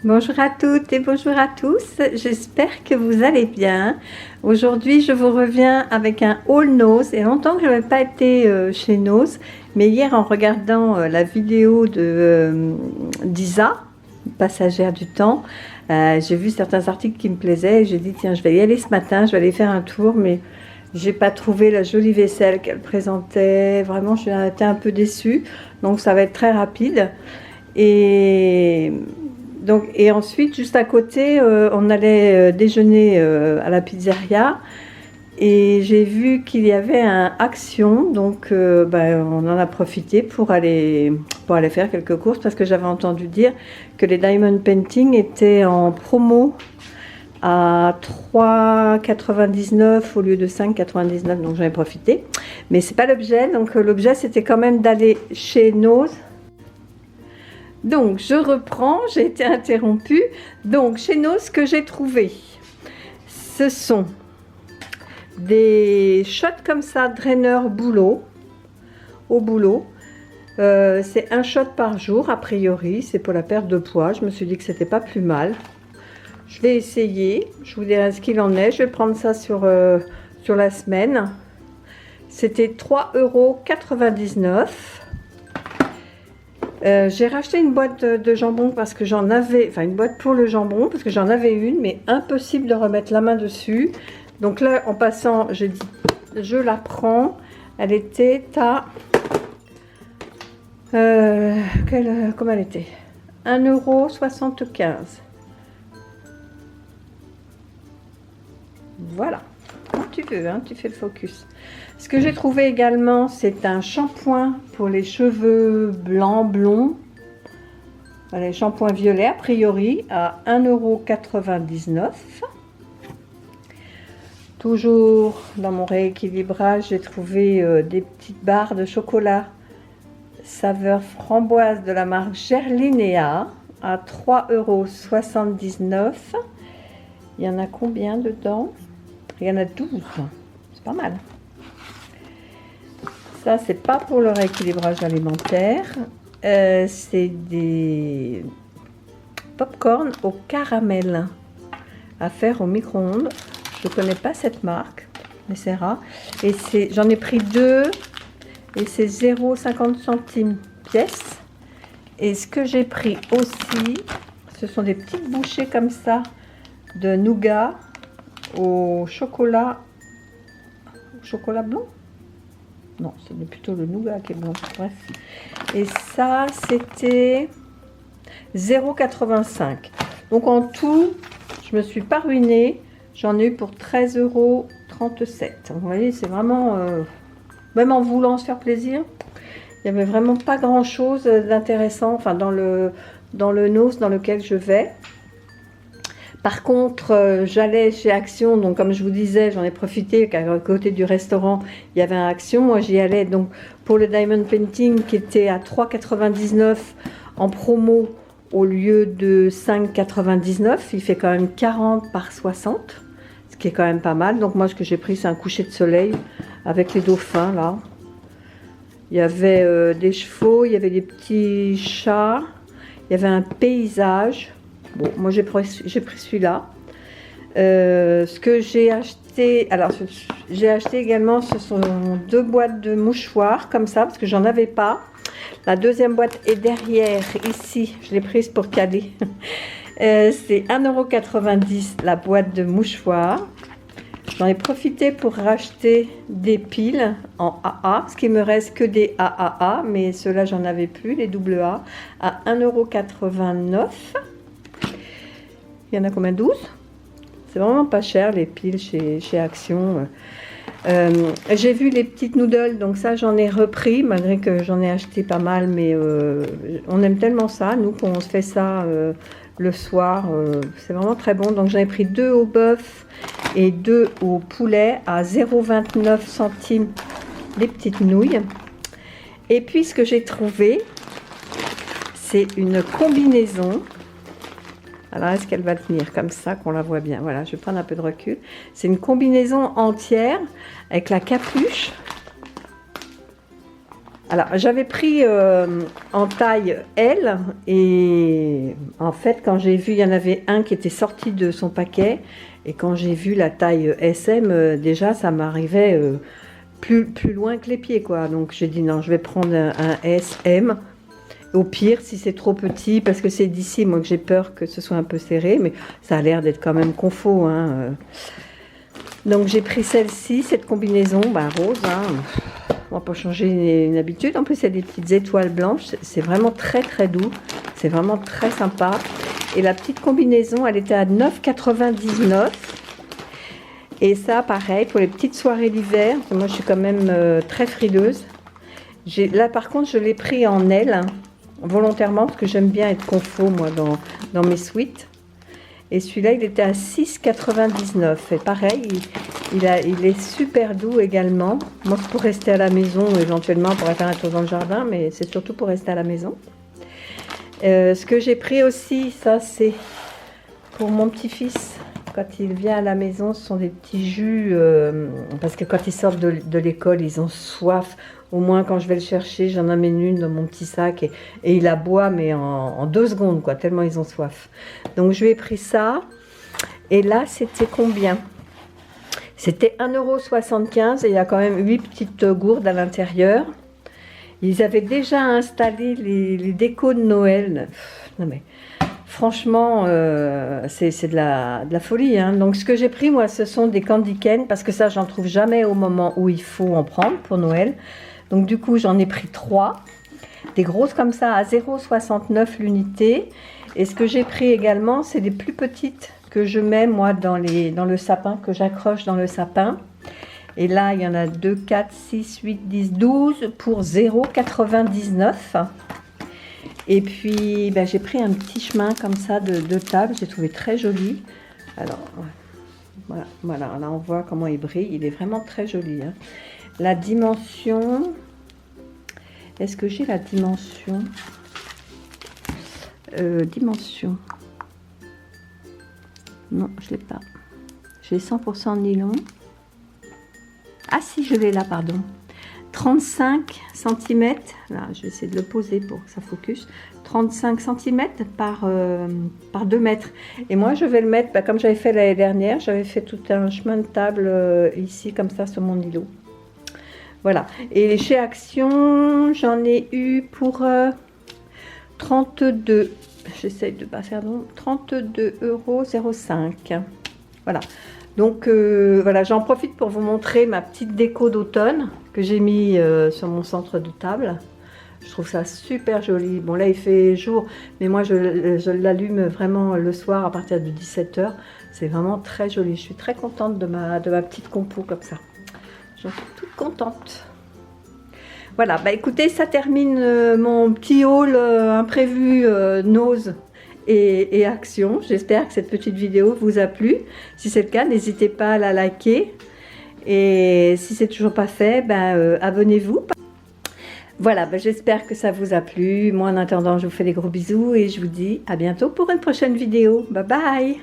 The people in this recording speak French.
Bonjour à toutes et bonjour à tous, j'espère que vous allez bien. Aujourd'hui je vous reviens avec un haul Nose, et longtemps que je n'avais pas été chez Nose, mais hier en regardant la vidéo de d'Isa, passagère du temps, j'ai vu certains articles qui me plaisaient et j'ai dit tiens je vais y aller ce matin, je vais aller faire un tour, mais j'ai pas trouvé la jolie vaisselle qu'elle présentait, vraiment j'ai été un peu déçue, donc ça va être très rapide. Et ensuite, juste à côté, on allait déjeuner à la pizzeria et j'ai vu qu'il y avait un Action, donc on en a profité pour aller faire quelques courses parce que j'avais entendu dire que les Diamond Painting étaient en promo à 3,99 au lieu de 5,99, donc j'en ai profité. Mais c'est pas l'objet, donc l'objet c'était quand même d'aller chez Nose. Donc je reprends, j'ai été interrompue. Donc chez nous, ce que j'ai trouvé, ce sont des shots comme ça, draineur boulot, au boulot. C'est un shot par jour a priori, c'est pour la perte de poids. Je me suis dit que c'était pas plus mal. Je vais essayer, je vous dirai ce qu'il en est. Je vais prendre ça sur la semaine. C'était 3,99 €. J'ai racheté une boîte de jambon parce que j'en avais, enfin une boîte pour le jambon parce que j'en avais une, mais impossible de remettre la main dessus. Donc là, en passant, j'ai dit, je la prends. Elle était à, comment elle était? 1,75 €. Voilà, quand tu veux, hein, tu fais le focus. Ce que j'ai trouvé également, c'est un shampoing pour les cheveux blancs, blonds. Voilà, les shampoings violets, a priori, à 1,99 €. Toujours dans mon rééquilibrage, j'ai trouvé des petites barres de chocolat saveur framboise de la marque Gerlinea à 3,79 €. Il y en a combien dedans? Il y en a 12. C'est pas mal. Ça, c'est pas pour le rééquilibrage alimentaire. C'est des pop-corn au caramel à faire au micro-ondes. Je ne connais pas cette marque, mais c'est rare. Et j'en ai pris 2 et c'est 0,50 centimes pièce. Et ce que j'ai pris aussi, ce sont des petites bouchées comme ça de nougat au chocolat blanc. Non, c'est plutôt le nougat qui est blanc. Bref. Et ça, c'était 0,85 €. Donc en tout, je me suis pas ruinée. J'en ai eu pour 13,37 €. Vous voyez, c'est vraiment, même en voulant se faire plaisir, il n'y avait vraiment pas grand chose d'intéressant. Enfin, dans le Nose dans lequel je vais. Par contre, j'allais chez Action, donc comme je vous disais, j'en ai profité, car à côté du restaurant, il y avait un Action. Moi, j'y allais donc pour le Diamond Painting qui était à 3,99 € en promo au lieu de 5,99 €. Il fait quand même 40 par 60, ce qui est quand même pas mal. Donc moi, ce que j'ai pris, c'est un coucher de soleil avec les dauphins, là. Il y avait des chevaux, il y avait des petits chats, il y avait un paysage. Bon, moi j'ai pris celui-là. Ce que j'ai acheté, alors j'ai acheté également, ce sont 2 boîtes de mouchoirs comme ça, parce que j'en avais pas. La deuxième boîte est derrière, ici, je l'ai prise pour caler. C'est 1,90 € la boîte de mouchoirs. J'en ai profité pour racheter des piles en AA, parce qu'il me reste que des AAA, mais ceux-là j'en avais plus, les AA, à 1,89 €. Il y en a combien? 12? C'est vraiment pas cher les piles chez Action. J'ai vu les petites noodles, donc ça j'en ai repris, malgré que j'en ai acheté pas mal, mais on aime tellement ça, nous, qu'on se fait ça le soir. C'est vraiment très bon. Donc j'en ai pris 2 au bœuf et 2 au poulet à 0,29 centimes les petites nouilles. Et puis ce que j'ai trouvé, c'est une combinaison. Alors, est-ce qu'elle va tenir comme ça, qu'on la voit bien? Voilà, je vais prendre un peu de recul. C'est une combinaison entière avec la capuche. Alors, j'avais pris en taille L et en En fait, quand j'ai vu, il y en avait un qui était sorti de son paquet. Et quand j'ai vu la taille SM, déjà, ça m'arrivait plus loin que les pieds, quoi. Donc, j'ai dit non, je vais prendre un SM. Au pire, si c'est trop petit, parce que c'est d'ici, moi, que j'ai peur que ce soit un peu serré. Mais ça a l'air d'être quand même confort, hein. Donc, j'ai pris celle-ci, cette combinaison, rose, hein. On va pas changer une habitude. En plus, il y a des petites étoiles blanches. C'est vraiment très, très doux. C'est vraiment très sympa. Et la petite combinaison, elle était à 9,99 €. Et ça, pareil, pour les petites soirées d'hiver. Moi, je suis quand même très frileuse. Là, par contre, je l'ai pris en aile, hein, volontairement, parce que j'aime bien être confort, moi, dans mes suites. Et celui-là, il était à 6,99 €. Et pareil, il est super doux également. Moi, pour rester à la maison, éventuellement, on pourrait faire un tour dans le jardin, mais c'est surtout pour rester à la maison. Ce que j'ai pris aussi, ça c'est pour mon petit-fils. Quand il vient à la maison, ce sont des petits jus, parce que quand ils sortent de l'école, ils ont soif. Au moins, quand je vais le chercher, j'en amène une dans mon petit sac et il la boit, mais en 2 secondes, quoi, tellement ils ont soif. Donc, je lui ai pris ça. Et là, c'était combien? C'était 1,75 € et il y a quand même 8 petites gourdes à l'intérieur. Ils avaient déjà installé les décos de Noël. Non mais, franchement, c'est de la folie, hein. Donc, ce que j'ai pris, moi, ce sont des candy cane, parce que ça, j'en trouve jamais au moment où il faut en prendre pour Noël. Donc, du coup, j'en ai pris 3. Des grosses comme ça, à 0,69 € l'unité. Et ce que j'ai pris également, c'est des plus petites que je mets, moi, dans le sapin, que j'accroche dans le sapin. Et là, il y en a 2, 4, 6, 8, 10, 12 pour 0,99 €. Et puis, j'ai pris un petit chemin comme ça de table. J'ai trouvé très joli. Alors, voilà, là, on voit comment il brille. Il est vraiment très joli, hein. La dimension... Est-ce que j'ai la dimension? Dimension. Non, je ne l'ai pas. J'ai 100% nylon. Ah si, je l'ai là, pardon. 35 cm. Là, je vais essayer de le poser pour que ça focus. 35 cm par 2 mètres. Et moi, je vais le mettre, comme j'avais fait l'année dernière, j'avais fait tout un chemin de table ici, comme ça, sur mon îlot. Voilà. Et chez Action, j'en ai eu pour 32. J'essaye de pas faire long. 32,05 €. Voilà. Donc voilà, j'en profite pour vous montrer ma petite déco d'automne que j'ai mis sur mon centre de table. Je trouve ça super joli. Bon là il fait jour, mais moi je l'allume vraiment le soir à partir de 17 h. C'est vraiment très joli. Je suis très contente de ma petite compo comme ça. J'en suis toute contente. Voilà, écoutez, ça termine mon petit haul imprévu Nose et Action. J'espère que cette petite vidéo vous a plu. Si c'est le cas, n'hésitez pas à la liker. Et si c'est toujours pas fait, abonnez-vous. Voilà, j'espère que ça vous a plu. Moi, en attendant, je vous fais des gros bisous et je vous dis à bientôt pour une prochaine vidéo. Bye bye!